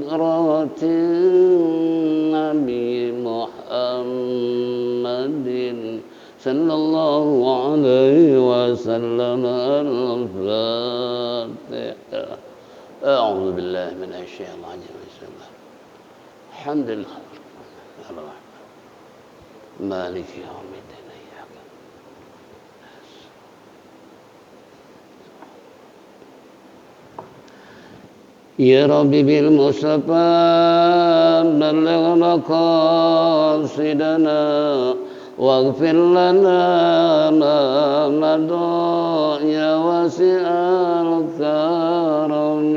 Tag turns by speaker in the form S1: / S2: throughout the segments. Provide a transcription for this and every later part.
S1: حضرة النبي محمد صلى الله عليه وسلم. الفاتحة. أعوذ بالله من الشيطان الرجيم. الحمد لله مالك يوم الدين. يا ربي بالمصطفى بلغ مقاصدنا واغفر لنا ما مضى يا واسع الكرم.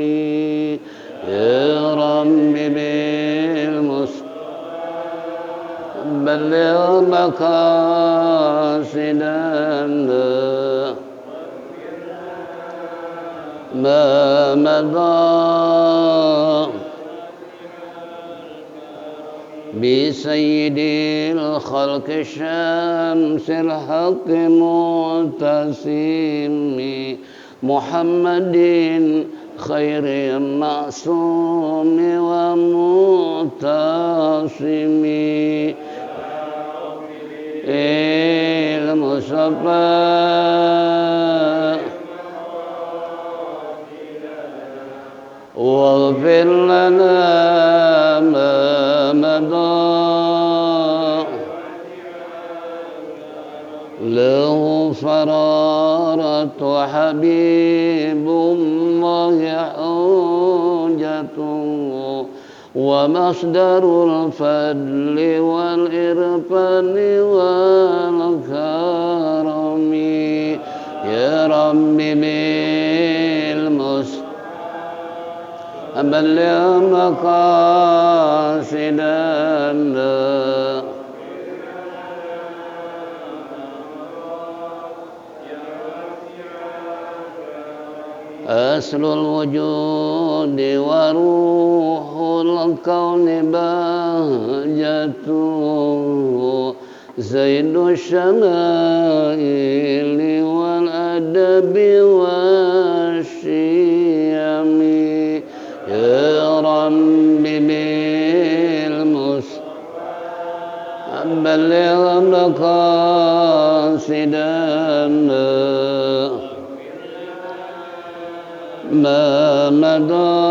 S1: يا ربي بالمصطفى بلغ مقاصدنا ما مضى بسيد الخلق شمس الحق معتصم محمد خير معصوم ومعتصم. المصطفى واغفر لنا ما مضى له فرارة حبيب الله حجته ومصدر الفضل والإرفان والكرم. يا رب بالمصطفى بلغ مقاصدنا أصل الوجود وروح الكون بهجته زيد الشمائل والأدب والشيم. يا رب بالمصطفى بلغ مقاصدنا ما مضى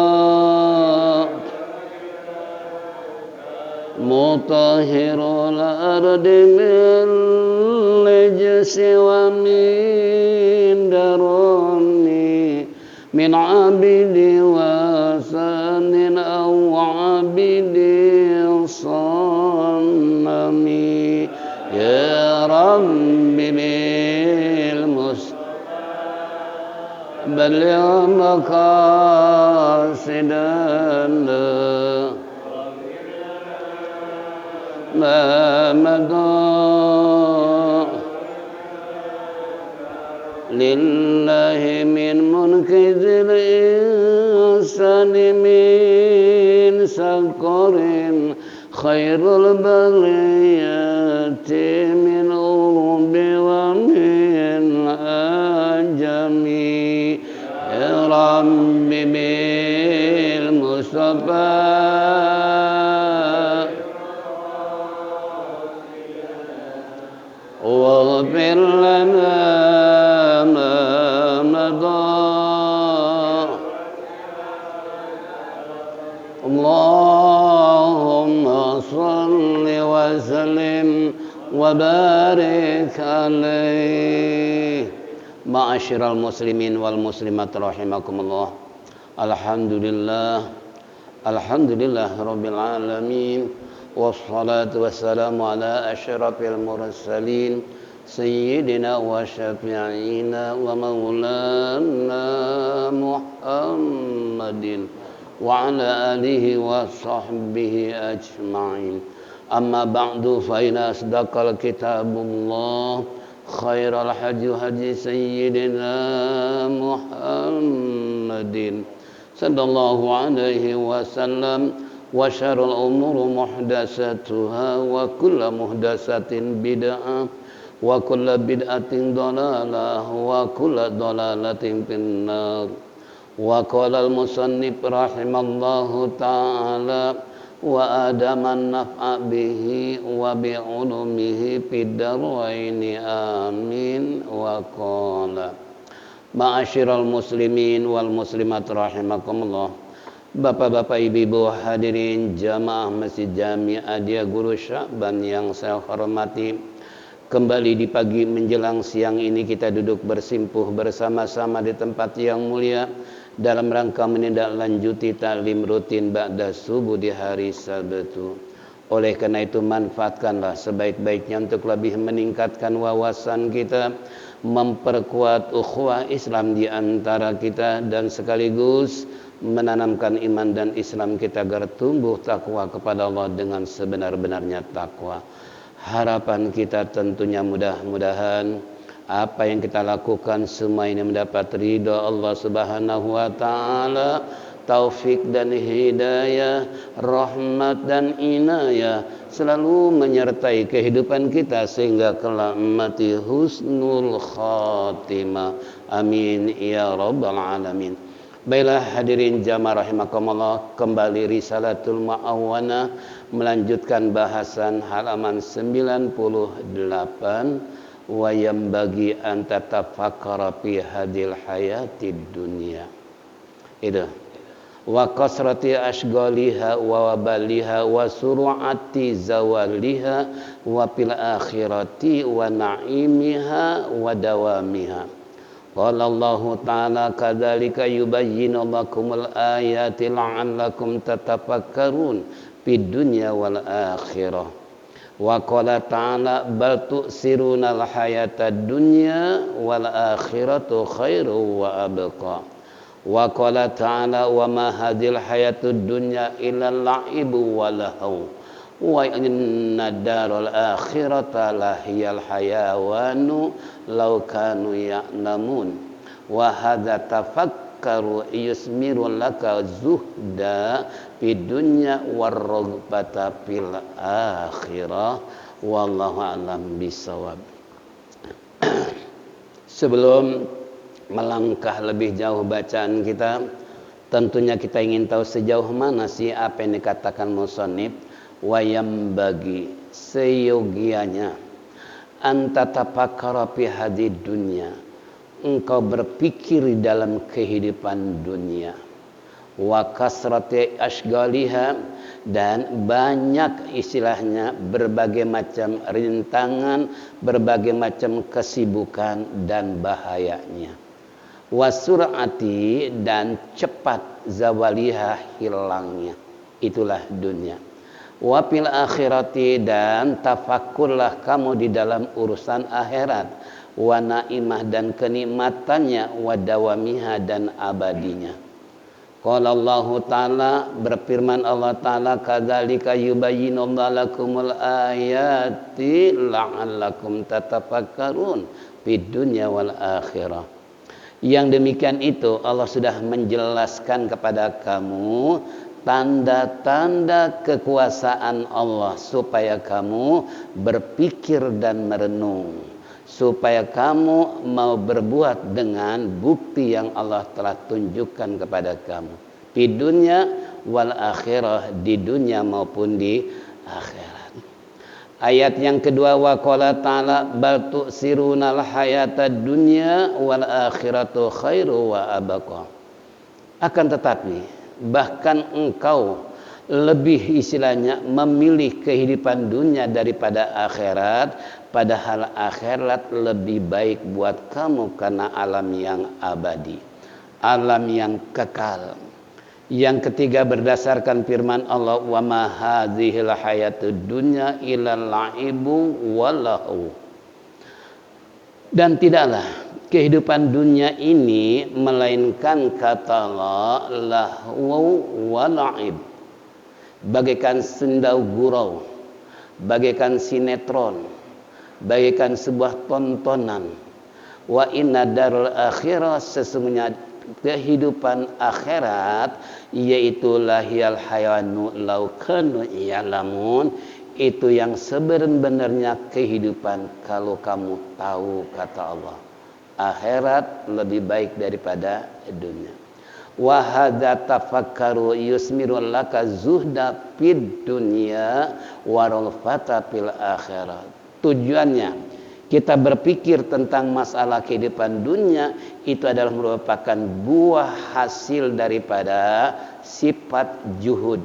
S1: مطهر الأرض من النجس ومن درني من عبد وثن أو عبد صنم. يا رب بالمصطفى بلغ مقاصدنا ما مضى لله من منقذ الإنسان من سقر خير البريات من أرب ومن أجم. يا رب بالمصطفى واغفر لنا ما مضى. اللهم صل وسلم وبارك عليه. معاشر المسلمين والمسلمات rahimakumullah. Alhamdulillah rabbil alamin. Wassalatu wassalamu ala asyrafil mursalin sayyidina wa syafi'ina wa maulana Muhammadin wa ala alihi wa sahbihi ajma'in. Amma ba'du fa inna asdaqal kitabullah khairal hadi sayyidina Muhammadin sallallahu alaihi wasallam. Wa syarrul umuri muhdatsatuha wa kullu muhdatsatin bid'ah wa kullu bid'atin dhalalah wa kullu dhalalatin finnar. Wa qala al-musannif rahimallahu ta'ala wa adaman naf'a bihi wa bi ulumihi fid daraini amin. Wa qala ma'asyiral muslimin wal muslimat rahimakumullah. Bapak-bapak, ibu-ibu hadirin jamaah Masjid Jami Adia Guru Sya'ban yang saya hormati, kembali di pagi menjelang siang ini kita duduk bersimpuh bersama-sama di tempat yang mulia dalam rangka menindaklanjuti taklim rutin ba'da subuh di hari Sabtu. Oleh karena itu manfaatkanlah sebaik-baiknya untuk lebih meningkatkan wawasan kita, memperkuat ukhuwah Islam di antara kita, dan sekaligus menanamkan iman dan Islam kita agar tumbuh takwa kepada Allah dengan sebenar-benarnya takwa. Harapan kita tentunya mudah-mudahan apa yang kita lakukan semua ini mendapat ridha Allah Subhanahu wa taala, taufik dan hidayah, rahmat dan inayah selalu menyertai kehidupan kita sehingga kelak mati husnul khatimah. Amin ya rabbal alamin. Baiklah hadirin jamaah rahimakumullah, kembali Risalatul Ma'awana melanjutkan bahasan halaman 98. Wa yambagi an tatafakkara fi hadil hayatid dunya. Itu. Wa kasrati ashghaliha wa wabaliha wa sur'ati zawaliha wa fil akhirati wa na'imiha wa dawamiha. Qala Allah ta'ala kadzalika yubayyinu lakumul ayati la'allakum tatafakkarun fid dunya wal akhirah. Wa qala ta'ala bal tu'sirunal hayatad dunya wal akhiratu khairu wa abqa. Wa qala ta'ala wa ma hadhil hayatud dunya illa la'ibu wa lahu wa inna daral akhirata lahiyal hayawanu law kanu ya'lamun. Wa hadza tafakkaru yusmiru laka zuhda fid dunya warraghbata fil akhirah. Wallahu a'lam bisawab. Sebelum melangkah lebih jauh bacaan kita, tentunya kita ingin tahu sejauh mana sih apa yang dikatakan musannif. Wayam bagi seyogianya antatapakkara fi hadid dunya, engkau berpikir dalam kehidupan dunia, wa kasrati ashghaliha, dan banyak istilahnya berbagai macam rintangan, berbagai macam kesibukan dan bahayanya, wa sur'ati, dan cepat zawaliha, hilangnya, itulah dunia. Wa fil akhirati, dan tafakurlah kamu di dalam urusan akhirat, wa naimah, dan kenikmatannya, wa dawamiha, dan abadinya. Qala Allah ta'ala, berfirman Allah ta'ala, kadzalika yubayyinullahu lakumul ayati la'allakum tatafakkarun fid dunya wal akhirah. Yang demikian itu Allah sudah menjelaskan kepada kamu tanda-tanda kekuasaan Allah supaya kamu berpikir dan merenung, supaya kamu mau berbuat dengan bukti yang Allah telah tunjukkan kepada kamu di dunia wal akhirah, di dunia maupun di akhirat. Ayat yang kedua, wa qala ta'ala bal tu'sirunal hayatad dunya wal akhiratu khairu wa abqa. Akan tetapi bahkan engkau lebih istilahnya memilih kehidupan dunia daripada akhirat, padahal akhirat lebih baik buat kamu karena alam yang abadi, alam yang kekal. Yang ketiga berdasarkan firman Allah, wa ma hadzihil hayatud dunya illa la'ibu walahu, dan tidaklah kehidupan dunia ini melainkan kata Allah lahu wa la'ib, bagaikan sendau gurau, bagaikan sinetron, bagaikan sebuah tontonan. Wa inna darul akhirah, sesungguhnya kehidupan akhirat, yaitu lahiyal hayanu law kanu ya'lamun, itu yang sebenarnya kehidupan kalau kamu tahu, kata Allah. Akhirat lebih baik daripada dunia. wa hadza tafakkaru yusmiru laka zuhda fid dunya wa rafata fil akhirah. Tujuannya kita berpikir tentang masalah kehidupan dunia itu adalah merupakan buah hasil daripada sifat juhud.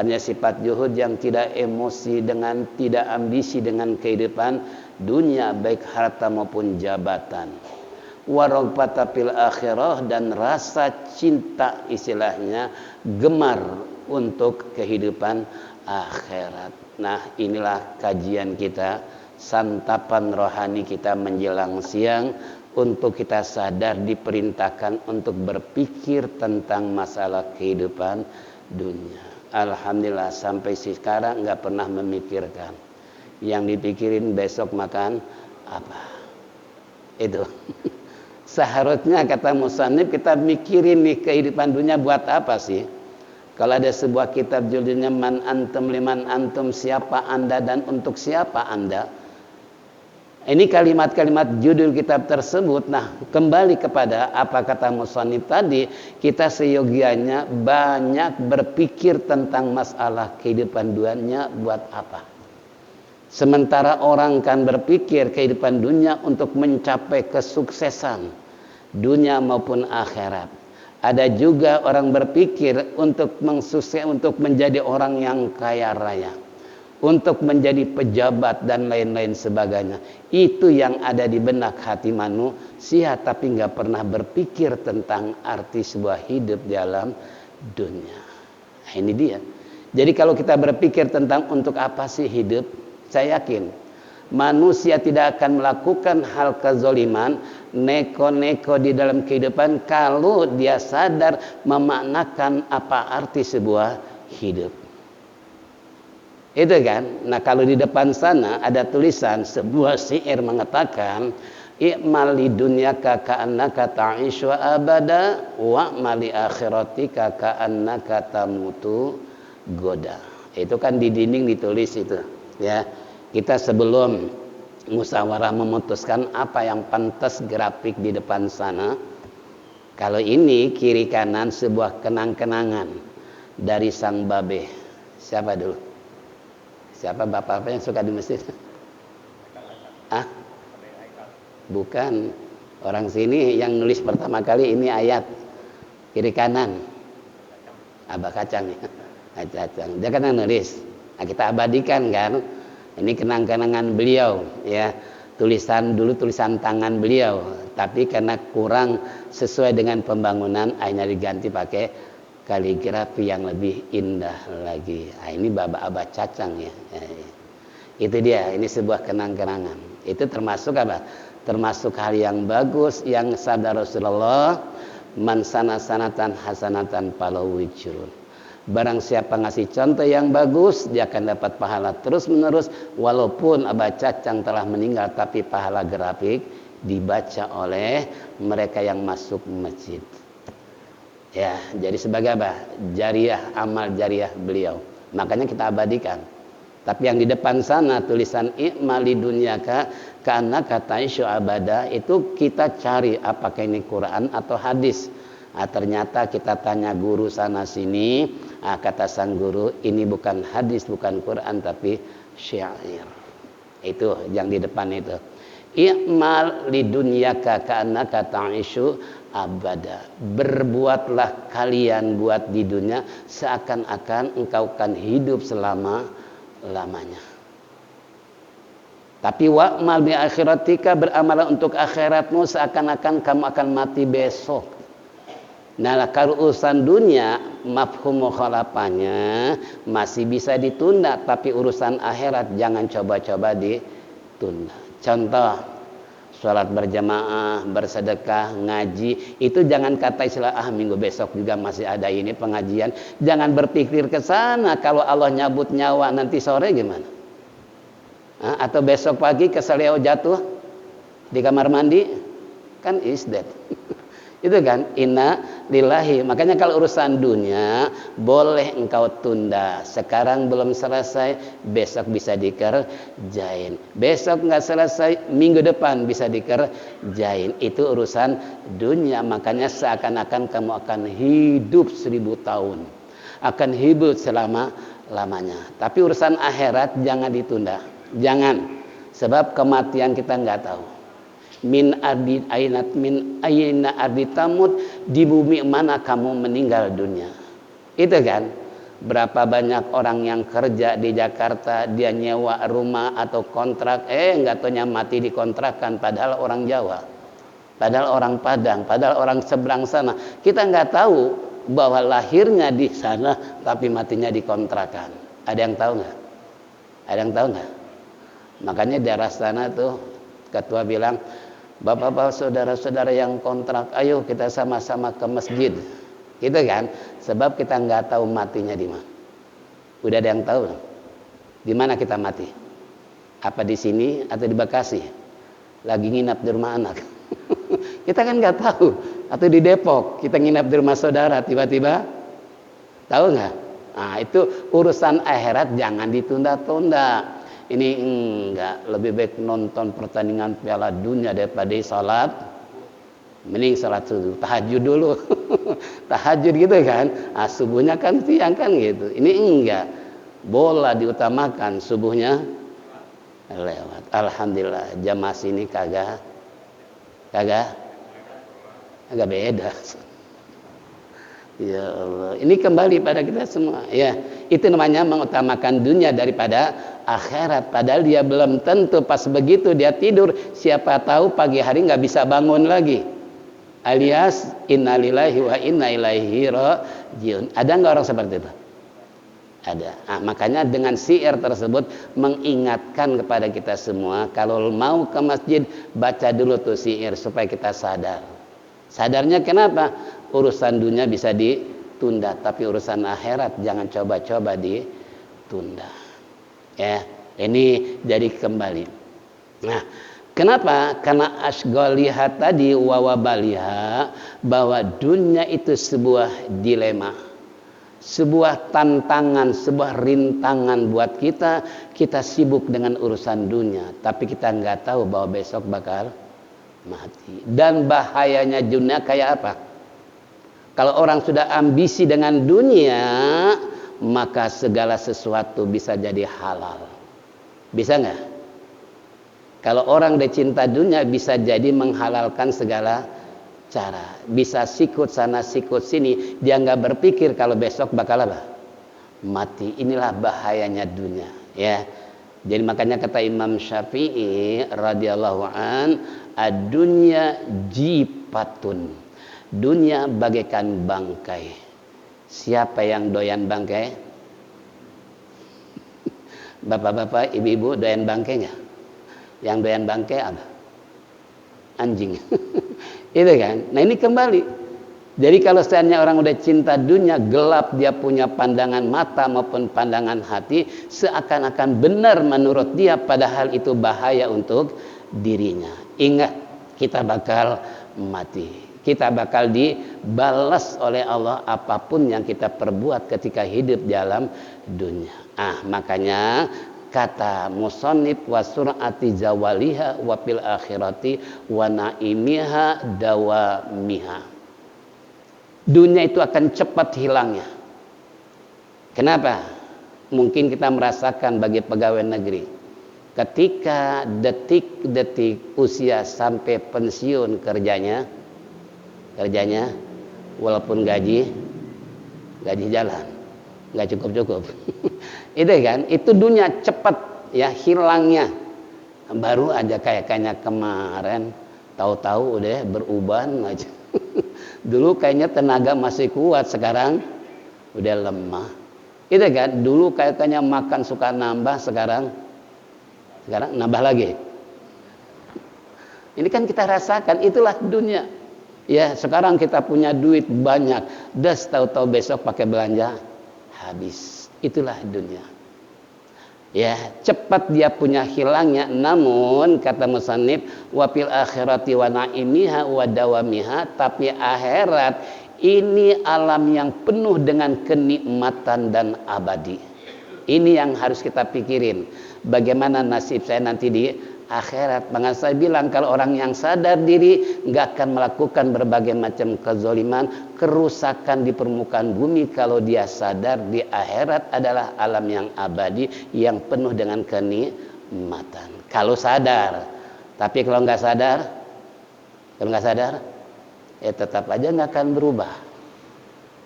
S1: Hanya sifat juhud yang tidak emosi dengan tidak ambisi dengan kehidupan dunia baik harta maupun jabatan. Warabata fil akhirah dan rasa cinta istilahnya gemar untuk kehidupan akhirat. Nah, inilah kajian kita, santapan rohani kita menjelang siang untuk kita sadar diperintahkan untuk berpikir tentang masalah kehidupan dunia. Alhamdulillah sampai sekarang nggak pernah memikirkan. Yang dipikirin besok makan apa. Itu. Seharusnya kata musannif kita mikirin nih kehidupan dunia buat apa sih? Kalau ada sebuah kitab judulnya Man Antum Liman Antum, siapa Anda dan untuk siapa Anda? Ini kalimat-kalimat judul kitab tersebut. Nah, kembali kepada apa kata musannif tadi, kita seyogianya banyak berpikir tentang masalah kehidupan dunia buat apa. Sementara orang kan berpikir kehidupan dunia untuk mencapai kesuksesan dunia maupun akhirat. Ada juga orang berpikir untuk mensukses, untuk menjadi orang yang kaya raya, untuk menjadi pejabat dan lain-lain sebagainya. Itu yang ada di benak hati manusia, tapi nggak pernah berpikir tentang arti sebuah hidup dalam dunia. Nah, ini dia. Jadi kalau kita berpikir tentang untuk apa sih hidup, saya yakin manusia tidak akan melakukan hal kezoliman, neko-neko di dalam kehidupan kalau dia sadar memaknakan apa arti sebuah hidup. Itu kan. Nah, kalau di depan sana ada tulisan sebuah syair mengatakan i'mal li dunyaka ka'annaka ta'ishu abada wa mali akhiratika ka'annaka tamutu goda. Itu kan di dinding ditulis itu, ya. Kita sebelum musyawarah memutuskan apa yang pantas grafik di depan sana. Kalau ini kiri kanan sebuah kenang-kenangan dari sang babe. Siapa dulu? Siapa bapak-bapak yang suka di masjid? Ah? Bukan. Orang sini yang nulis pertama kali ini ayat. Kiri kanan. Abah Kacang ya. Kacang. Dia kan yang nulis. Nah, kita abadikan kan. Ini kenang-kenangan beliau ya. Tulisan dulu tulisan tangan beliau, tapi karena kurang sesuai dengan pembangunan akhirnya diganti pakai kaligrafi yang lebih indah lagi. Nah, ini Abah Cacang ya. Itu dia, ini sebuah kenang-kenangan. Itu termasuk apa? Termasuk hal yang bagus yang sabda Rasulullah, man sanatan hasanatan falahu wijrun. Barang siapa ngasih contoh yang bagus, dia akan dapat pahala terus menerus walaupun Abah Cacang telah meninggal, tapi pahala grafik dibaca oleh mereka yang masuk masjid. Ya, jadi sebagai apa? Jariah, amal jariah beliau. Makanya kita abadikan. Tapi yang di depan sana tulisan i'mali dunyaka ka'annaka ta'ishu abada, itu kita cari apakah ini Quran atau hadis. Nah, ternyata kita tanya guru sana sini, kata sang guru ini bukan hadis, bukan Quran, tapi syair. Itu yang di depan itu. I'mal lidunyaka ka'annaka ta'ishu abada. Berbuatlah kalian buat di dunia seakan-akan engkau akan hidup selama-lamanya. Tapi wa'mal bi akhiratika, beramalah untuk akhiratmu seakan-akan kamu akan mati besok. Nah, kalau urusan dunia mafhum mukhalafahnya masih bisa ditunda, tapi urusan akhirat jangan coba-coba ditunda. Contoh, sholat berjamaah, bersedekah, ngaji, itu jangan kata istilah minggu besok juga masih ada ini pengajian. Jangan berpikir ke sana. Kalau Allah nyabut nyawa nanti sore gimana? Atau besok pagi keseleo jatuh di kamar mandi, kan is dead. Itu kan inna lillahi. Makanya kalau urusan dunia boleh engkau tunda. Sekarang belum selesai, besok bisa dikerjain. Besok nggak selesai, minggu depan bisa dikerjain. Itu urusan dunia. Makanya seakan-akan kamu akan hidup 1000 tahun. Akan hidup selama-lamanya. Tapi urusan akhirat jangan ditunda. Jangan. Sebab kematian kita nggak tahu. Min ayna ardi tamut, di bumi mana kamu meninggal dunia. Itu kan berapa banyak orang yang kerja di Jakarta, dia nyewa rumah atau kontrak, nggak taunya mati di kontrakan, padahal orang Jawa, padahal orang Padang, padahal orang seberang sana. Kita nggak tahu bahwa lahirnya di sana tapi matinya di kontrakan. Ada yang tahu nggak? Ada yang tahu nggak? Makanya daerah sana tuh ketua bilang, bapak-bapak, saudara-saudara yang kontrak, ayo kita sama-sama ke masjid. Gitu kan? Sebab kita nggak tahu matinya di mana. Udah ada yang tahu? Di mana kita mati? Apa di sini atau di Bekasi? Lagi nginap di rumah anak. Kita kan nggak tahu. Atau di Depok, kita nginap di rumah saudara, tiba-tiba tahu nggak? Nah, itu urusan akhirat jangan ditunda-tunda. Ini enggak, lebih baik nonton pertandingan Piala Dunia daripada salat. Mending salat subuh, tahajud dulu. Tahajud gitu kan. Ah, subuhnya kan siang kan gitu. Ini enggak. Bola diutamakan, subuhnya lewat. Alhamdulillah, jamaah sini kagak beda. Ya Allah, ini kembali pada kita semua. Ya, itu namanya mengutamakan dunia daripada akhirat. Padahal dia belum tentu pas begitu dia tidur, siapa tahu pagi hari nggak bisa bangun lagi. Alias innalillahi wa inna ilaihi rajiun. Ada nggak orang seperti itu? Ada. Nah, makanya dengan syair tersebut mengingatkan kepada kita semua, kalau mau ke masjid baca dulu tuh syair supaya kita sadar. Sadarnya kenapa? Urusan dunia bisa ditunda, tapi urusan akhirat jangan coba-coba ditunda. Ya, ini jadi kembali. Nah, kenapa? Karena asghaliha tadi wawabaliha, bahwa dunia itu sebuah dilema, sebuah tantangan, sebuah rintangan buat kita. Kita sibuk dengan urusan dunia, tapi kita nggak tahu bahwa besok bakal mati. Dan bahayanya dunia kayak apa? Kalau orang sudah ambisi dengan dunia, maka segala sesuatu bisa jadi halal. Bisa nggak? Kalau orang udah cinta dunia, bisa jadi menghalalkan segala cara. Bisa sikut sana, sikut sini. Dia nggak berpikir kalau besok bakal apa? Mati. Inilah bahayanya dunia. Ya. Jadi makanya kata Imam Syafi'i radhiyallahu an, ad-dunya jipatun. Dunia bagaikan bangkai. Siapa yang doyan bangkai? Bapak-bapak, ibu-ibu doyan bangkai nggak? Yang doyan bangkai apa? Anjing. Itu kan? Nah ini kembali. Jadi kalau seandainya orang udah cinta dunia, gelap dia punya pandangan mata maupun pandangan hati, seakan-akan benar menurut dia, padahal itu bahaya untuk dirinya. Ingat, kita bakal mati. Kita bakal dibalas oleh Allah apapun yang kita perbuat ketika hidup dalam dunia. Makanya kata musannif wa sur'ati zawaliha wa fil akhirati wa naimiha dawamiha. Dunia itu akan cepat hilangnya. Kenapa? Mungkin kita merasakan bagi pegawai negeri. Ketika detik-detik usia sampai pensiun kerjanya walaupun gaji jalan nggak cukup itu kan, itu dunia cepat ya hilangnya. Baru aja kayaknya kemarin tahu-tahu udah beruban aja. Dulu kayaknya tenaga masih kuat, sekarang udah lemah. Itu kan, dulu kayaknya makan suka nambah, sekarang nambah lagi. Ini kan kita rasakan, itulah dunia. Ya, sekarang kita punya duit banyak, das tahu-tahu besok pakai belanja habis. Itulah dunia. Ya, cepat dia punya hilangnya. Namun kata musannif, wa fil akhirati wa naimiha wa dawamiha, tapi akhirat ini alam yang penuh dengan kenikmatan dan abadi. Ini yang harus kita pikirin. Bagaimana nasib saya nanti di akhirat. Maka saya bilang kalau orang yang sadar diri nggak akan melakukan berbagai macam kezoliman, kerusakan di permukaan bumi kalau dia sadar di akhirat adalah alam yang abadi yang penuh dengan kenikmatan. Kalau sadar, tapi kalau nggak sadar, ya tetap aja nggak akan berubah.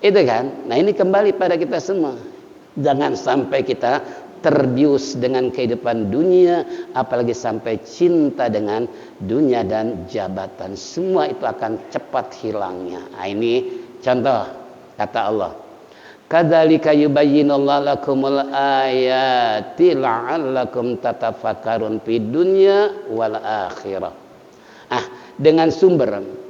S1: Itu kan? Nah ini kembali pada kita semua. Jangan sampai kita terbius dengan kehidupan dunia, apalagi sampai cinta dengan dunia dan jabatan. Semua itu akan cepat hilangnya. Nah, ini contoh kata Allah. Kadzalika yubayyinullahu lakumul ayati la'allakum tatafakkarun fid dunya wal akhirah. Dengan sumber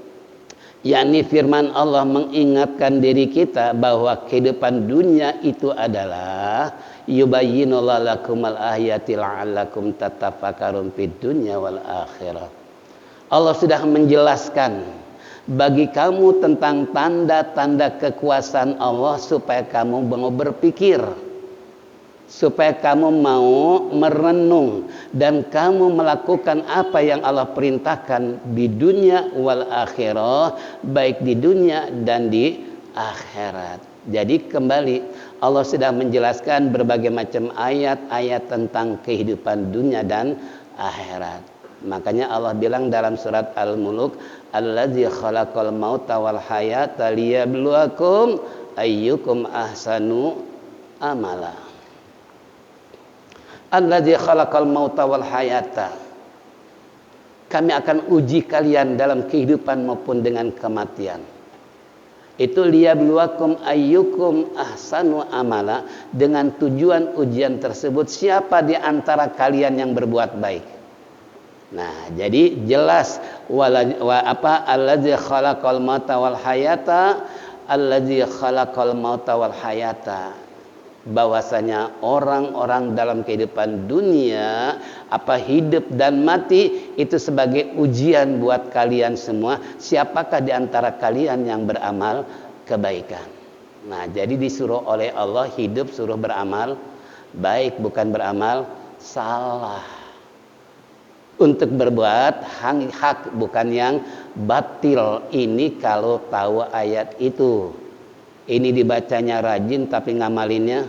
S1: yakni firman Allah mengingatkan diri kita bahwa kehidupan dunia itu adalah yubayyinullahu lakumul ayati la'allakum tatafakkarun fid dunya wal akhirah. Allah sudah menjelaskan bagi kamu tentang tanda-tanda kekuasaan Allah supaya kamu mau berpikir, supaya kamu mau merenung dan kamu melakukan apa yang Allah perintahkan di dunia wal akhirah, baik di dunia dan di akhirat. Jadi kembali Allah sudah menjelaskan berbagai macam ayat-ayat tentang kehidupan dunia dan akhirat. Makanya Allah bilang dalam surat Al-Mulk, allazi khalaqal mauta wal hayata liyabluwakum ayyukum ahsanu amala. Allazi khalaqal mauta wal hayata. Kami akan uji kalian dalam kehidupan maupun dengan kematian. Itu liyabluwakum ayyukum ahsanu amala, dengan tujuan ujian tersebut siapa di antara kalian yang berbuat baik. Nah, jadi jelas allazi khalaqal mauta wal hayata, allazi khalaqal mauta wal hayata. Bahwasanya orang-orang dalam kehidupan dunia hidup dan mati itu sebagai ujian buat kalian semua, siapakah di antara kalian yang beramal kebaikan. Nah, jadi disuruh oleh Allah hidup, suruh beramal baik, bukan beramal salah, untuk berbuat hak bukan yang batil. Ini kalau tahu ayat itu. Ini dibacanya rajin tapi ngamalinnya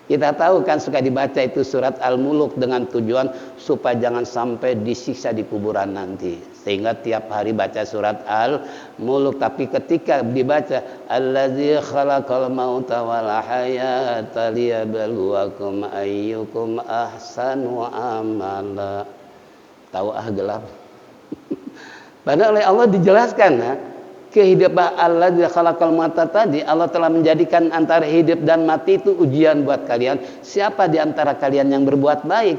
S1: kita tahu kan suka dibaca itu surat Al-Mulk dengan tujuan supaya jangan sampai disiksa di kuburan nanti, sehingga tiap hari baca surat Al-Mulk. Tapi ketika dibaca allazi khalaqal mauta wal hayata liyabluwakum ayyukum ahsanu amala, tahu gelap. Padahal oleh Allah dijelaskan kehidupan Allah di khalaqal mauta tadi, Allah telah menjadikan antara hidup dan mati itu ujian buat kalian. Siapa di antara kalian yang berbuat baik?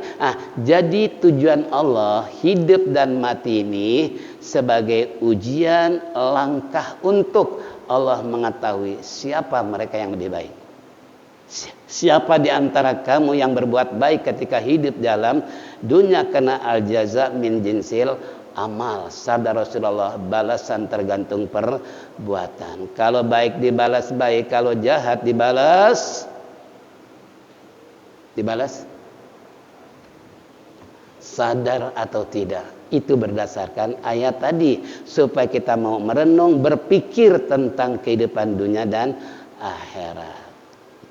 S1: Jadi tujuan Allah hidup dan mati ini sebagai ujian, langkah untuk Allah mengetahui siapa mereka yang lebih baik. Siapa di antara kamu yang berbuat baik ketika hidup dalam dunia, karena al jaza min jinsil amal. Sabda Rasulullah, balasan tergantung perbuatan. Kalau baik dibalas baik, kalau jahat dibalas sadar atau tidak. Itu berdasarkan ayat tadi, supaya kita mau merenung, berpikir tentang kehidupan dunia dan akhirat.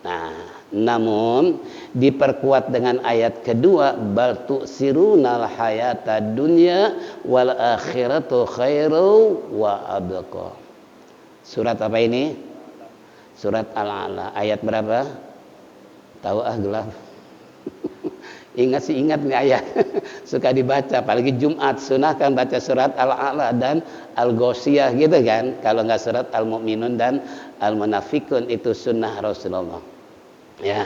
S1: Nah, namun diperkuat dengan ayat kedua, bal tu'sirunal hayata dunya wal akhiratu khairu wa abqa. Surat apa ini? Surat Al-A'la. Ayat berapa? Tahu gelap. Ingat nih ayat. Suka dibaca, apalagi Jumat sunnah kan baca surat Al-A'la dan Al-Ghasyiyah gitu kan. Kalau enggak surat Al-Mu'minun dan Al-Munafikun, itu sunnah Rasulullah. Ya.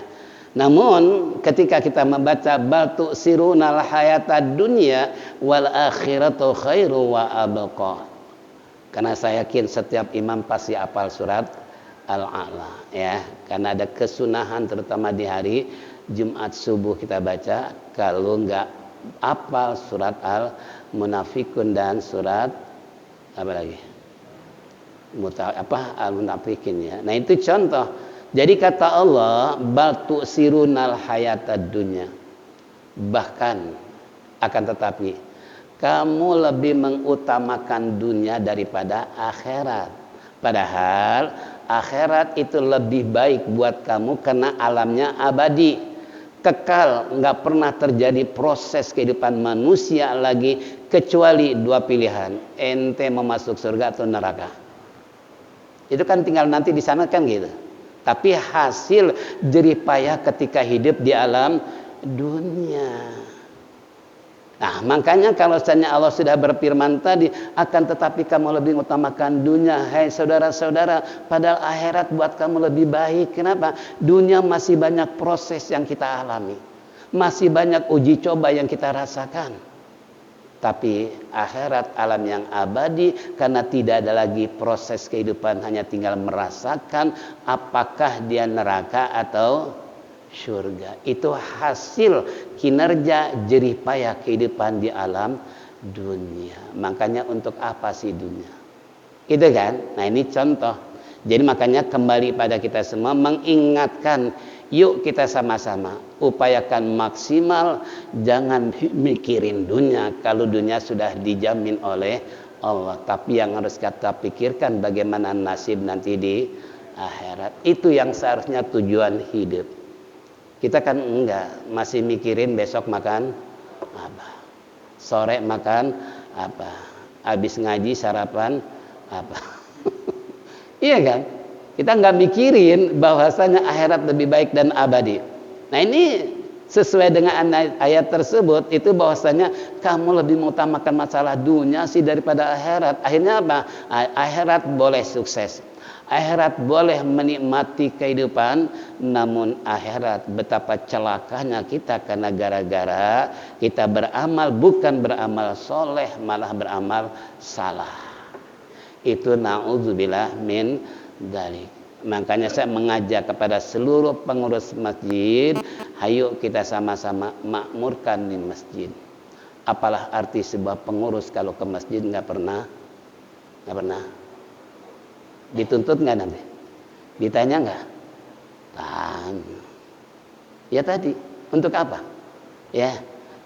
S1: Namun ketika kita membaca bal tu'sirunal hayatad dunya wal akhiratu khairu wa abqa. Karena saya yakin setiap imam pasti hafal surat al-a'la, ya. Karena ada kesunahan terutama di hari Jumat subuh kita baca, kalau enggak apal surat al-munafikun dan surat apa lagi? Al-munafikin, ya. Nah, itu contoh. Jadi kata Allah, bal tu'sirunal hayatad dunya. Bahkan akan tetapi kamu lebih mengutamakan dunia daripada akhirat. Padahal akhirat itu lebih baik buat kamu karena alamnya abadi, kekal, nggak pernah terjadi proses kehidupan manusia lagi kecuali dua pilihan, ente mau masuk surga atau neraka. Itu kan tinggal nanti di sana kan gitu. Tapi hasil jerih payah ketika hidup di alam dunia. Nah, makanya kalau misalnya Allah sudah berfirman tadi, akan tetapi kamu lebih utamakan dunia, hai saudara-saudara, padahal akhirat buat kamu lebih baik. Kenapa? Dunia masih banyak proses yang kita alami, masih banyak uji coba yang kita rasakan. Tapi akhirat alam yang abadi, karena tidak ada lagi proses kehidupan, hanya tinggal merasakan apakah dia neraka atau surga. Itu hasil kinerja jerih payah kehidupan di alam dunia. Makanya untuk apa sih dunia? Itu kan? Nah, ini contoh. Jadi makanya kembali pada kita semua mengingatkan, yuk kita sama-sama upayakan maksimal, jangan mikirin dunia kalau dunia sudah dijamin oleh Allah. Tapi yang harus kita pikirkan bagaimana nasib nanti di akhirat. Itu yang seharusnya tujuan hidup. Kita kan enggak, masih mikirin besok makan apa, sore makan apa, habis ngaji sarapan apa. Iya kan? Kita enggak mikirin bahwasanya akhirat lebih baik dan abadi. Nah, ini sesuai dengan ayat tersebut, itu bahwasanya kamu lebih mengutamakan masalah dunia sih daripada akhirat. Akhirnya apa? Akhirat boleh sukses, akhirat boleh menikmati kehidupan, namun akhirat betapa celakanya kita karena gara-gara kita beramal bukan beramal soleh, malah beramal salah. Itu na'udzubillah min dzalik. Makanya saya mengajak kepada seluruh pengurus masjid, ayo kita sama-sama makmurkan di masjid. Apalah arti sebuah pengurus kalau ke masjid nggak pernah dituntut nggak nanti? Ditanya nggak? Tanya. Ya tadi, untuk apa? Ya.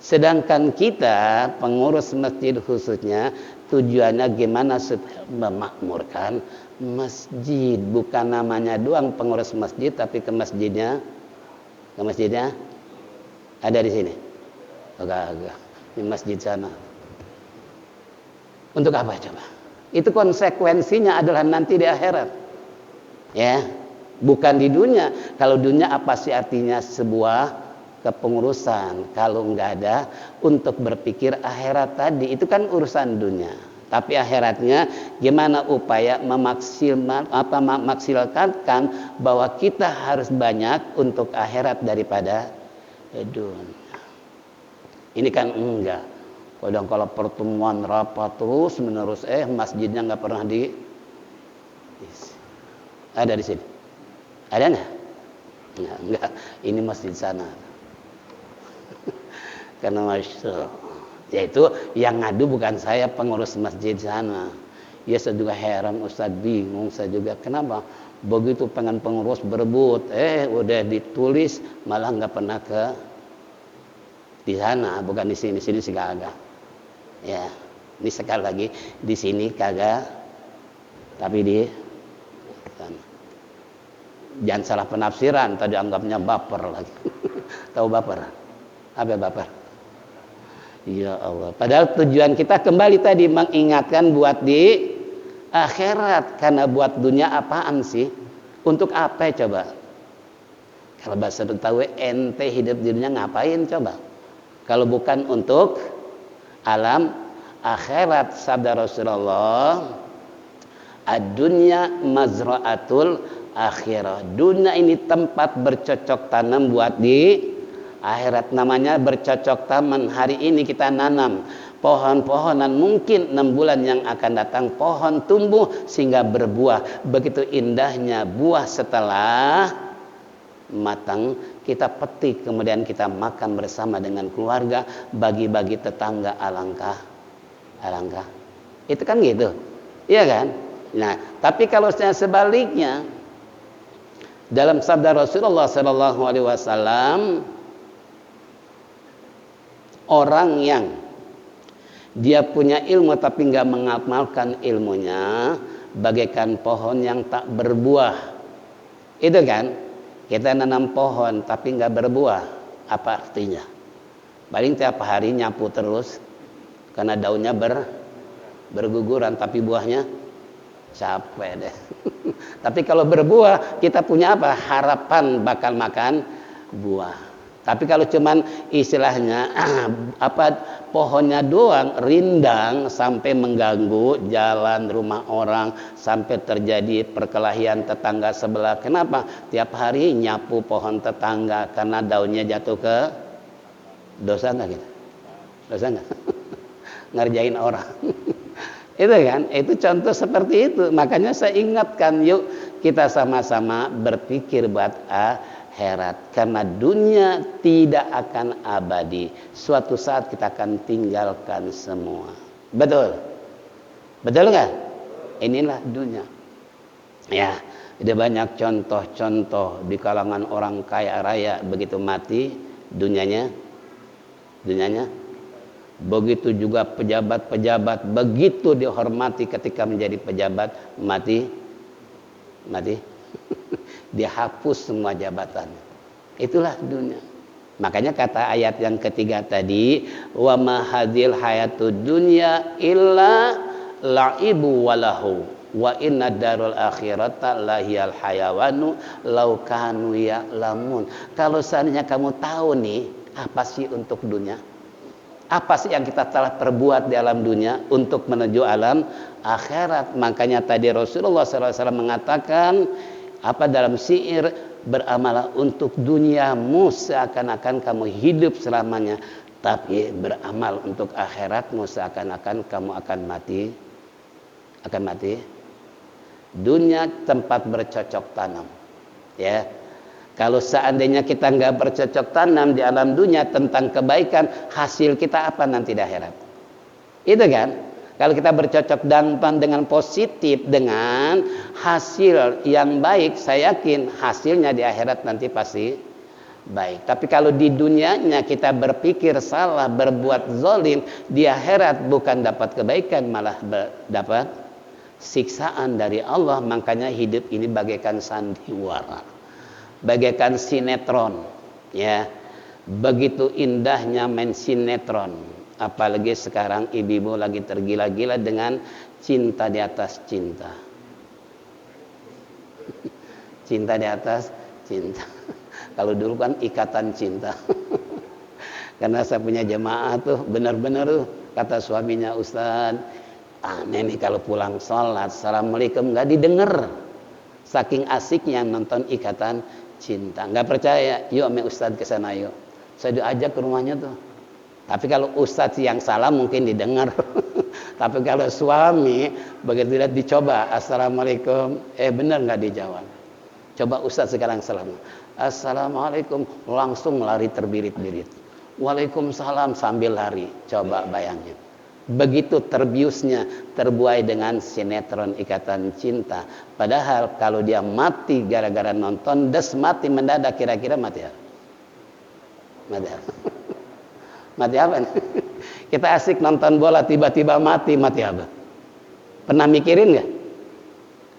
S1: Sedangkan kita pengurus masjid khususnya tujuannya gimana supaya memakmurkan masjid. Bukan namanya doang pengurus masjid, tapi ke masjidnya ada di sini. Agak di masjid sana. Untuk apa coba? Itu konsekuensinya adalah nanti di akhirat. Ya, bukan di dunia. Kalau dunia apa sih artinya sebuah kepengurusan kalau enggak ada untuk berpikir akhirat tadi, itu kan urusan dunia. Tapi akhiratnya gimana upaya memaksimalkan bahwa kita harus banyak untuk akhirat daripada dunia. Ini kan enggak. Kadang kalau pertemuan rapat terus menerus, masjidnya nggak pernah ada di sini. Ada nggak? Enggak. Ini masjid sana. Karena masya, yaitu yang ngadu bukan saya pengurus masjid sana. Ya saya juga heran, Ustaz bingung saya juga kenapa begitu pengen pengurus berebut, udah ditulis malah nggak pernah ke di sana, bukan di sini sih kagak. Ya, ini sekali lagi di sini kagak, tapi di sana. Jangan salah penafsiran, tadi anggapnya baper lagi. Tahu baper? Apa baper? Ya Allah. Padahal tujuan kita kembali tadi mengingatkan buat di akhirat. Karena buat dunia apaan sih? Untuk apa coba? Kalau bahasa tahu ente hidup di dunia ngapain coba? Kalau bukan untuk alam akhirat. Sabda Rasulullah, ad-dunya mazra'atul akhirah. Dunia ini tempat bercocok tanam buat di akhirat. Namanya bercocok tanam. Hari ini kita nanam pohon-pohonan, mungkin 6 bulan yang akan datang pohon tumbuh sehingga berbuah. Begitu indahnya buah setelah matang, kita petik kemudian kita makan bersama dengan keluarga, bagi-bagi tetangga, alangkah itu kan gitu, iya kan? Nah, tapi kalau sebaliknya, dalam sabda Rasulullah SAW, orang yang dia punya ilmu tapi nggak mengamalkan ilmunya, bagaikan pohon yang tak berbuah. Itu kan, kita nanam pohon tapi nggak berbuah, apa artinya? Paling tiap hari nyapu terus karena daunnya berguguran, tapi buahnya capek deh. Tapi kalau berbuah, kita punya apa? Harapan bakal makan buah. Tapi kalau cuman istilahnya pohonnya doang, rindang sampai mengganggu jalan rumah orang, sampai terjadi perkelahian tetangga sebelah. Kenapa? Tiap hari nyapu pohon tetangga karena daunnya jatuh ke dosa nggak gitu? Dosa nggak? Ngerjain orang. Itu kan, itu contoh seperti itu. Makanya saya ingatkan, yuk kita sama-sama berpikir buat akhirat, karena dunia tidak akan abadi. Suatu saat kita akan tinggalkan semua. Betul? Betul nggak? Inilah dunia. Ya, ada banyak contoh-contoh di kalangan orang kaya raya, begitu mati dunianya. Begitu juga pejabat-pejabat, begitu dihormati ketika menjadi pejabat, mati dihapus semua jabatan. Itulah dunia. Makanya kata ayat yang ketiga tadi, wa ma hadhil hayatud dunya illa la'ibu walahu wa inna darul akhirata lahiyal hayawanu law kanu ya'lamun. Kalau seandainya kamu tahu nih, apa sih untuk dunia? Apa sih yang kita telah perbuat di alam dunia untuk menuju alam akhirat? Makanya tadi Rasulullah SAW mengatakan dalam syair, beramalah untuk duniamu seakan-akan kamu hidup selamanya, tapi beramal untuk akhiratmu seakan-akan kamu akan mati. Dunia tempat bercocok tanam, ya. Kalau seandainya kita nggak bercocok tanam di alam dunia tentang kebaikan, hasil kita apa nanti di akhirat? Itu kan? Kalau kita bercocok tanam dengan positif, dengan hasil yang baik, saya yakin hasilnya di akhirat nanti pasti baik. Tapi kalau di dunianya kita berpikir salah, berbuat zalim, di akhirat bukan dapat kebaikan, malah dapat siksaan dari Allah. Makanya hidup ini bagaikan sandiwara, bagaikan sinetron, ya. Begitu indahnya main sinetron, apalagi sekarang ibu-ibu lagi tergila-gila dengan cinta di atas cinta. Cinta di atas cinta. Kalau dulu kan ikatan cinta. Karena saya punya jemaah tuh, benar-benar tuh kata suaminya, Ustaz, aneh nih kalau pulang sholat, assalamualaikum nggak didengar. Saking asiknya nonton ikatan cinta. Nggak percaya? Yuk sama Ustadz ke sana yuk. Saya diajak ke rumahnya tuh. Tapi kalau Ustadz yang salah mungkin didengar. Tapi kalau suami begitu lihat dicoba, assalamualaikum, benar nggak dijawab? Coba Ustadz sekarang salam. Assalamualaikum, langsung lari terbirit-birit. Waalaikumsalam sambil lari. Coba bayangin. Begitu terbiusnya, terbuai dengan sinetron ikatan cinta. Padahal kalau dia mati gara-gara nonton, mati mendadak, kira-kira mati apa? Mati apa? Kita asik nonton bola, tiba-tiba mati apa? Pernah mikirin nggak?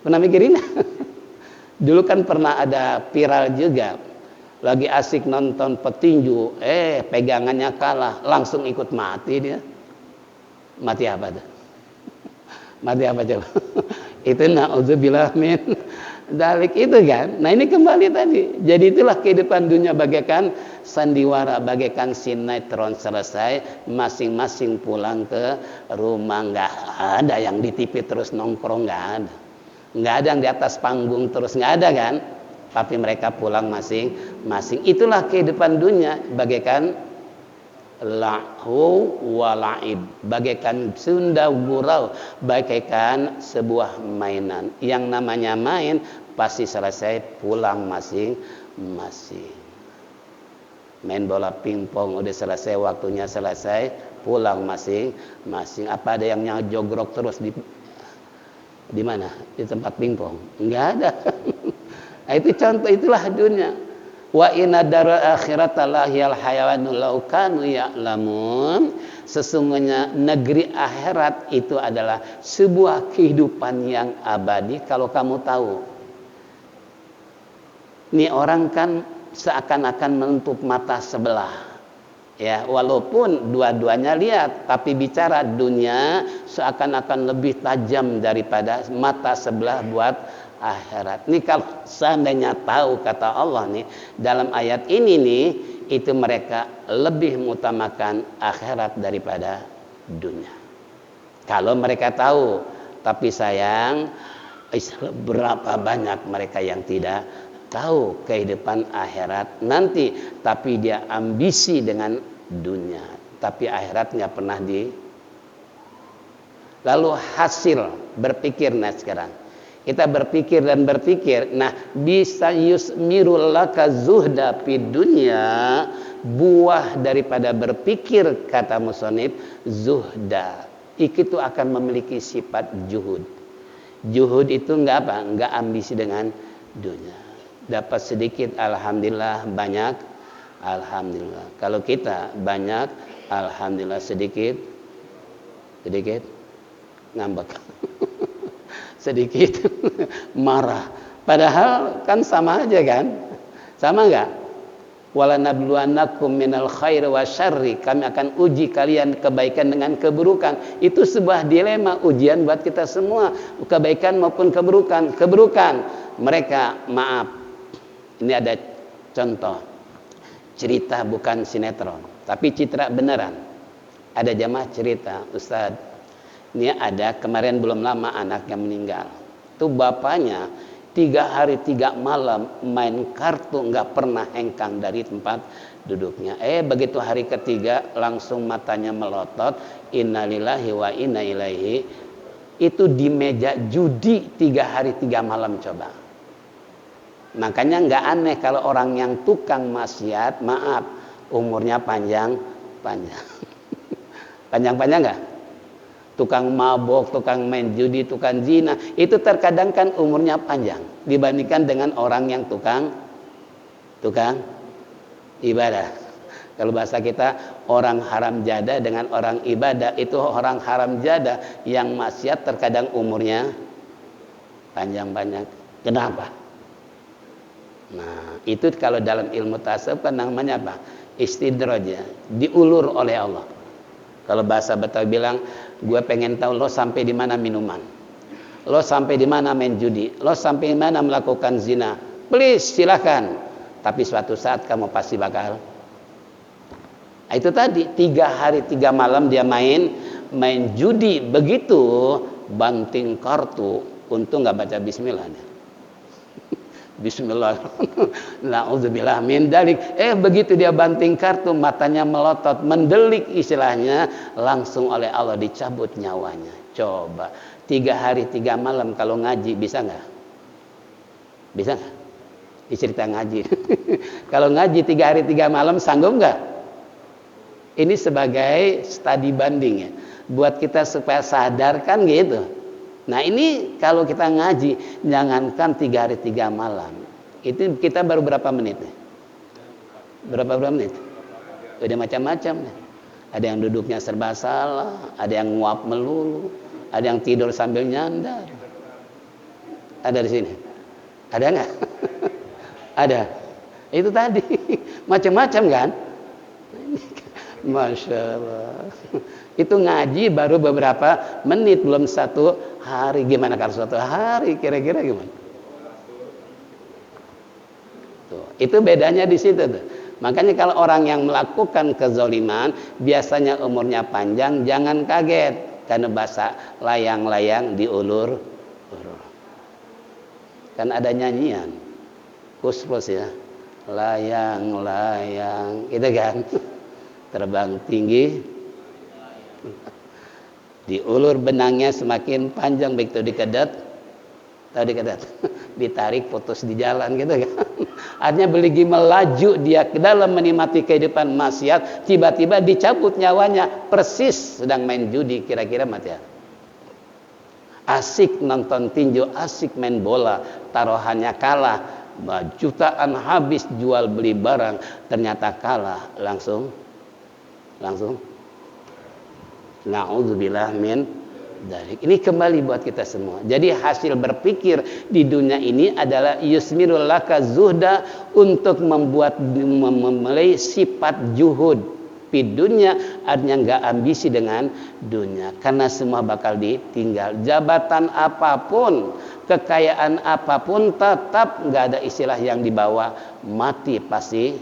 S1: Pernah mikirin? Dulu kan pernah ada viral juga, lagi asik nonton petinju, pegangannya kalah, langsung ikut mati dia. Mati apa tuh? Mati apa coba? Itu na'udzubillah min dalik itu kan. Nah ini kembali tadi. Jadi itulah kehidupan dunia bagaikan sandiwara, bagaikan sinetron, selesai masing-masing pulang ke rumah. Nggak ada yang di TV terus nongkrong, nggak ada. Nggak ada yang di atas panggung terus, nggak ada kan? tapi mereka pulang masing-masing. Itulah kehidupan dunia, bagaikan lahu wa la'ib, bagaikan sunda gurau, bagaikan sebuah mainan. Yang namanya main pasti selesai pulang masing-masing. Main bola pingpong udah selesai, waktunya selesai, pulang masing-masing. Apa ada yang jogrok terus di mana? Di tempat pingpong? Enggak ada. Nah, itu contoh, itulah dunia. Wa inna darul akhirata lahiyal hayawanul law kanu ya'lamun. Sesungguhnya negeri akhirat itu adalah sebuah kehidupan yang abadi kalau kamu tahu. Ini orang kan seakan-akan menutup mata sebelah. Ya, walaupun dua-duanya lihat, tapi bicara dunia seakan-akan lebih tajam daripada mata sebelah buat akhirat. Ini kalau seandainya tahu kata Allah nih dalam ayat ini nih, itu mereka lebih mengutamakan akhirat daripada dunia. Kalau mereka tahu, tapi sayang berapa banyak mereka yang tidak tahu kehidupan akhirat nanti, tapi dia ambisi dengan dunia, tapi akhirat nggak pernah lalu hasil berpikir. Nah sekarang kita berpikir dan berpikir, nah bisa yusmirul laka zuhda fid dunya, buah daripada berpikir kata musonib zuhda itu akan memiliki sifat juhud. Juhud itu enggak apa? Enggak ambisi dengan dunia. Dapat sedikit alhamdulillah, banyak alhamdulillah. Kalau kita banyak alhamdulillah, sedikit ngambek. Sedikit marah. Padahal kan sama aja kan? Sama enggak? Wala nabluwannakum minal khairi wasyarri, kami akan uji kalian kebaikan dengan keburukan. Itu sebuah dilema, ujian buat kita semua, kebaikan maupun keburukan. Mereka maaf. Ini ada contoh cerita, bukan sinetron, tapi citra beneran. Ada jamaah cerita, Ustaz, ini ada kemarin belum lama anaknya meninggal. Itu bapaknya 3 hari 3 malam main kartu, nggak pernah hengkang dari tempat duduknya. Begitu hari ketiga langsung matanya melotot, innalillahi wa inna ilaihi. Itu di meja judi 3 hari 3 malam coba. Makanya nggak aneh kalau orang yang tukang maksiat, maaf, umurnya panjang. Panjang nggak? Tukang mabok, tukang main judi, tukang zina, itu terkadang kan umurnya panjang dibandingkan dengan orang yang tukang ibadah. Kalau bahasa kita, orang haram jada dengan orang ibadah, itu orang haram jada yang maksiat terkadang umurnya panjang. Kenapa? Nah, itu kalau dalam ilmu tasawuf kan namanya apa? Istidraj, diulur oleh Allah. Kalau bahasa Betawi bilang, gue pengen tahu lo sampai di mana minuman, lo sampai di mana main judi, lo sampai di mana melakukan zina. Please silakan. Tapi suatu saat kamu pasti bakal. Nah, itu tadi 3 hari 3 malam dia main judi, begitu banting kartu, untung nggak baca bismillah. Bismillah. Nauzubillah min dalik. Begitu dia banting kartu, matanya melotot, mendelik istilahnya, langsung oleh Allah dicabut nyawanya. Coba 3 hari 3 malam kalau ngaji bisa nggak? Bisa nggak? Dicerita ngaji. Kalau ngaji 3 hari 3 malam sanggup nggak? Ini sebagai studi banding ya, buat kita supaya sadar kan gitu. Nah ini kalau kita ngaji, jangankan 3 hari 3 malam, itu kita baru berapa menit nih? Berapa menit? Udah macam-macam nih. Ada yang duduknya serba salah, ada yang nguap melulu, ada yang tidur sambil nyandar. Ada di sini? Ada nggak? Ada. Itu tadi macam-macam kan? Masya Allah. Itu ngaji baru beberapa menit, belum 1 hari. Gimana kalau 1 hari kira-kira gimana? Tuh, itu bedanya di situ tuh. Makanya kalau orang yang melakukan kezaliman biasanya umurnya panjang, jangan kaget karena bahasa layang-layang diulur. Kan ada nyanyian. Kus-kus ya. Layang-layang, itu kan. Terbang tinggi. Diulur benangnya semakin panjang, begitu dikedet. Tahu dikedet. Ditarik putus di jalan gitu kan. Artinya beligi melaju dia ke dalam menikmati kehidupan maksiat, tiba-tiba dicabut nyawanya, persis sedang main judi kira-kira mati ya. Asik nonton tinju, asik main bola, taruhannya kalah, jutaan habis jual beli barang, ternyata kalah, langsung na'udzubillah min dzalik. Ini kembali buat kita semua. Jadi hasil berpikir di dunia ini adalah yusmirul laka zuhda, untuk membuat memulai sifat juhud di dunia, artinya enggak ambisi dengan dunia, karena semua bakal ditinggal. Jabatan apapun, kekayaan apapun, tetap enggak ada istilah yang dibawa mati, pasti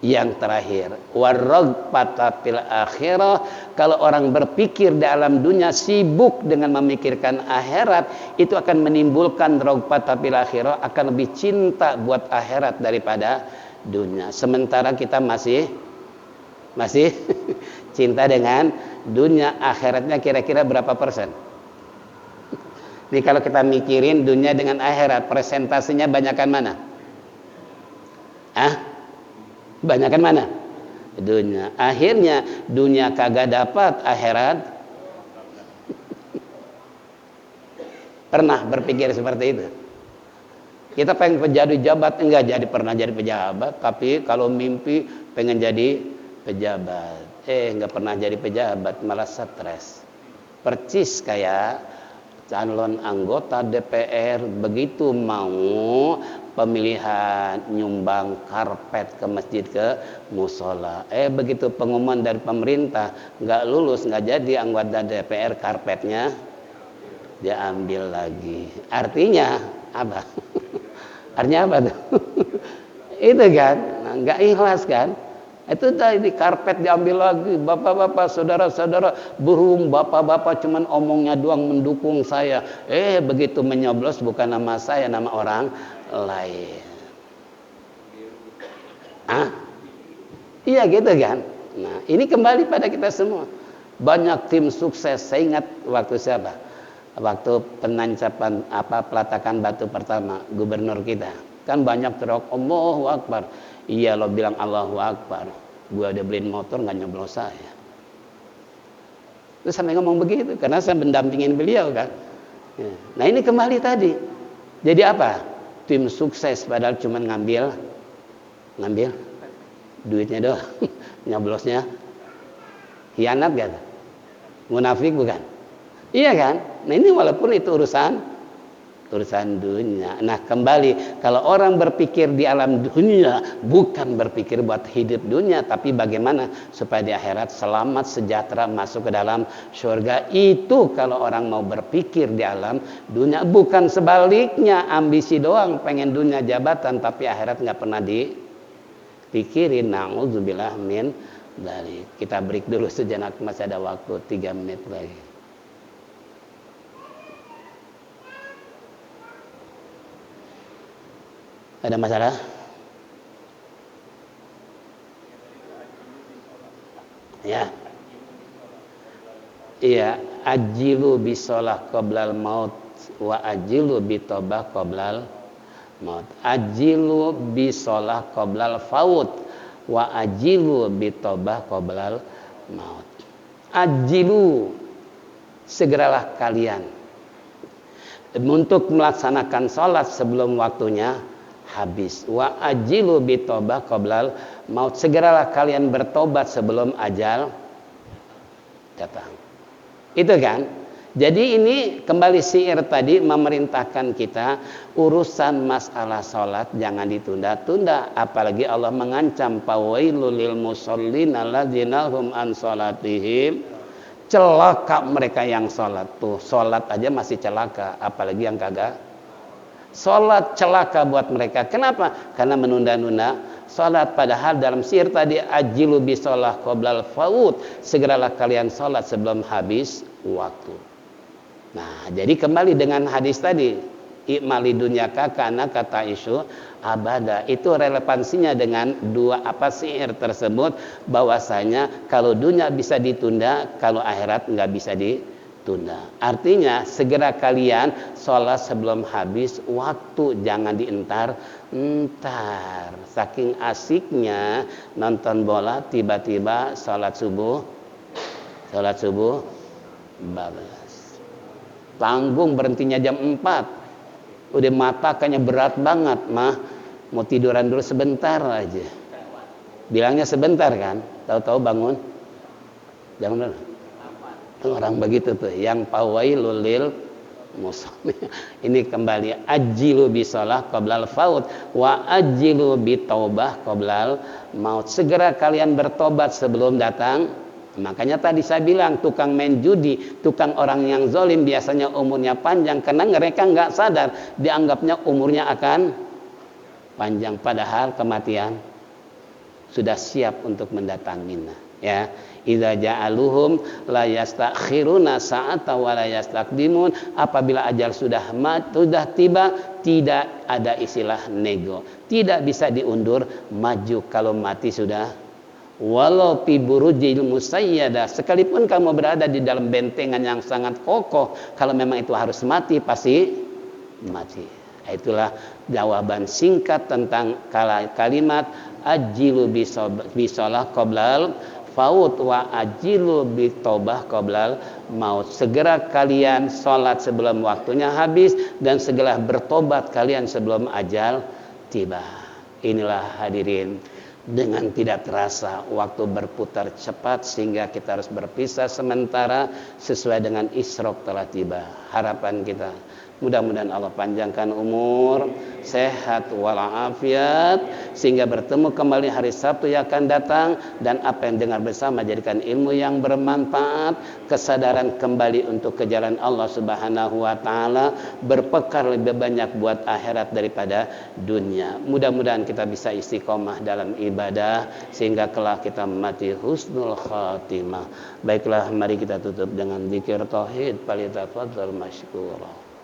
S1: yang terakhir. Warraghbata fil akhirah, kalau orang berpikir di alam dunia sibuk dengan memikirkan akhirat, itu akan menimbulkan raghbata fil akhirah, akan lebih cinta buat akhirat daripada dunia. Sementara kita masih cinta dengan dunia, akhiratnya kira-kira berapa persen? Ini kalau kita mikirin dunia dengan akhirat, presentasinya banyakan mana? Banyakan mana? Dunia. Akhirnya dunia kagak dapat, akhirat. Pernah berpikir seperti itu? Kita pengen jadi pejabat, enggak pernah jadi pejabat, tapi kalau mimpi pengen jadi pejabat, enggak pernah jadi pejabat, malah stres. Percis kayak calon anggota DPR, begitu mau pemilihan nyumbang karpet ke masjid, ke musola, begitu pengumuman dari pemerintah enggak lulus, enggak jadi anggota DPR, karpetnya diambil lagi. Artinya apa? Artinya apa tuh? Itu kan, nggak ikhlas kan? Itu tadi karpet diambil lagi. Bapak-bapak, saudara-saudara, burung bapak-bapak cuman omongnya doang mendukung saya. Begitu menyoblos bukan nama saya, nama orang lain. Iya gitu kan? Nah, ini kembali pada kita semua. Banyak tim sukses. Saya ingat waktu siapa? Waktu penancapan peletakan batu pertama gubernur kita, kan banyak teriak Allahu Akbar. Iya, lo bilang Allahu Akbar, gua udah beliin motor nggak nyoblos saya. Terus sampai ngomong begitu karena saya mendampingin beliau kan. Nah ini kembali tadi. Jadi apa? Tim sukses padahal cuma ngambil duitnya doang. Nyoblosnya khianat kan? Munafik bukan? Iya kan? Nah ini walaupun itu urusan dunia. Nah kembali, kalau orang berpikir di alam dunia, bukan berpikir buat hidup dunia, tapi bagaimana supaya di akhirat selamat, sejahtera, masuk ke dalam surga. Itu kalau orang mau berpikir di alam dunia, bukan sebaliknya ambisi doang, pengen dunia jabatan, tapi akhirat nggak pernah dipikirin. Na'udzubillah min dzalik. Kita break dulu sejenak, masih ada waktu 3 menit lagi. Ada masalah? Ya. Iya, ajilu bisolah qoblal maut wa ajilu bitobah qoblal maut. Ajilu bisolah qoblal faut wa ajilu bitobah qoblal maut. Ajilu, segeralah kalian untuk melaksanakan sholat sebelum waktunya habis. Wa ajilu bitobah qoblal maut, segeralah kalian bertobat sebelum ajal datang. Itu kan? Jadi ini kembali syair tadi memerintahkan kita urusan masalah sholat jangan ditunda-tunda, apalagi Allah mengancam fawailul lil musallin alladzina hum an sholatihim, celaka mereka yang sholat. Tuh sholat aja masih celaka, apalagi yang kagak sholat, celaka buat mereka. Kenapa? Karena menunda-nunda sholat. Padahal dalam syair tadi ajilu bisolah qoblal faut, segeralah kalian sholat sebelum habis waktu. Nah jadi kembali dengan hadis tadi, i'mali dunyaka kana kata isu abada. Itu relevansinya dengan dua syair tersebut, bahwasanya kalau dunia bisa ditunda, kalau akhirat nggak bisa ditunda. Artinya segera kalian sholat sebelum habis waktu, jangan dientar. Saking asiknya nonton bola, tiba-tiba sholat subuh balas. Tanggung berhentinya jam 4. Udah mata kayaknya berat banget, mah mau tiduran dulu sebentar aja. Bilangnya sebentar kan, tahu-tahu bangun. Jangan dulu. Orang begitu tuh, yang fawailul lil musallin. Ini kembali ajilu bisalah qoblal faut wa ajilu bitaubah qoblal maut. Segera kalian bertobat sebelum datang. Makanya tadi saya bilang tukang main judi, tukang orang yang zalim biasanya umurnya panjang karena mereka nggak sadar dianggapnya umurnya akan panjang, padahal kematian sudah siap untuk mendatanginya. Ya, idza ja'aluhum la yastakhiruna sa'ata wa la yastaqdimun. Apabila ajal sudah tiba, tidak ada istilah nego, tidak bisa diundur maju kalau mati sudah. Walau fi burujil musayyada, sekalipun kamu berada di dalam bentengan yang sangat kokoh, kalau memang itu harus mati, pasti mati. Itulah jawaban singkat tentang kalimat ajilu bisalah qoblal faut wa ajilu bitobah qoblal maut. Segera kalian sholat sebelum waktunya habis, dan segera bertobat kalian sebelum ajal tiba. Inilah hadirin, dengan tidak terasa waktu berputar cepat sehingga kita harus berpisah sementara sesuai dengan isyraq telah tiba. Harapan kita mudah-mudahan Allah panjangkan umur, sehat walafiat, sehingga bertemu kembali hari Sabtu yang akan datang, dan apa yang dengar bersama jadikan ilmu yang bermanfaat, kesadaran kembali untuk ke jalan Allah Subhanahu wa taala, berpekar lebih banyak buat akhirat daripada dunia. Mudah-mudahan kita bisa istiqomah dalam ibadah sehingga kelak kita mati husnul khatimah. Baiklah, mari kita tutup dengan zikir tauhid. Falyatafadhal mashkura.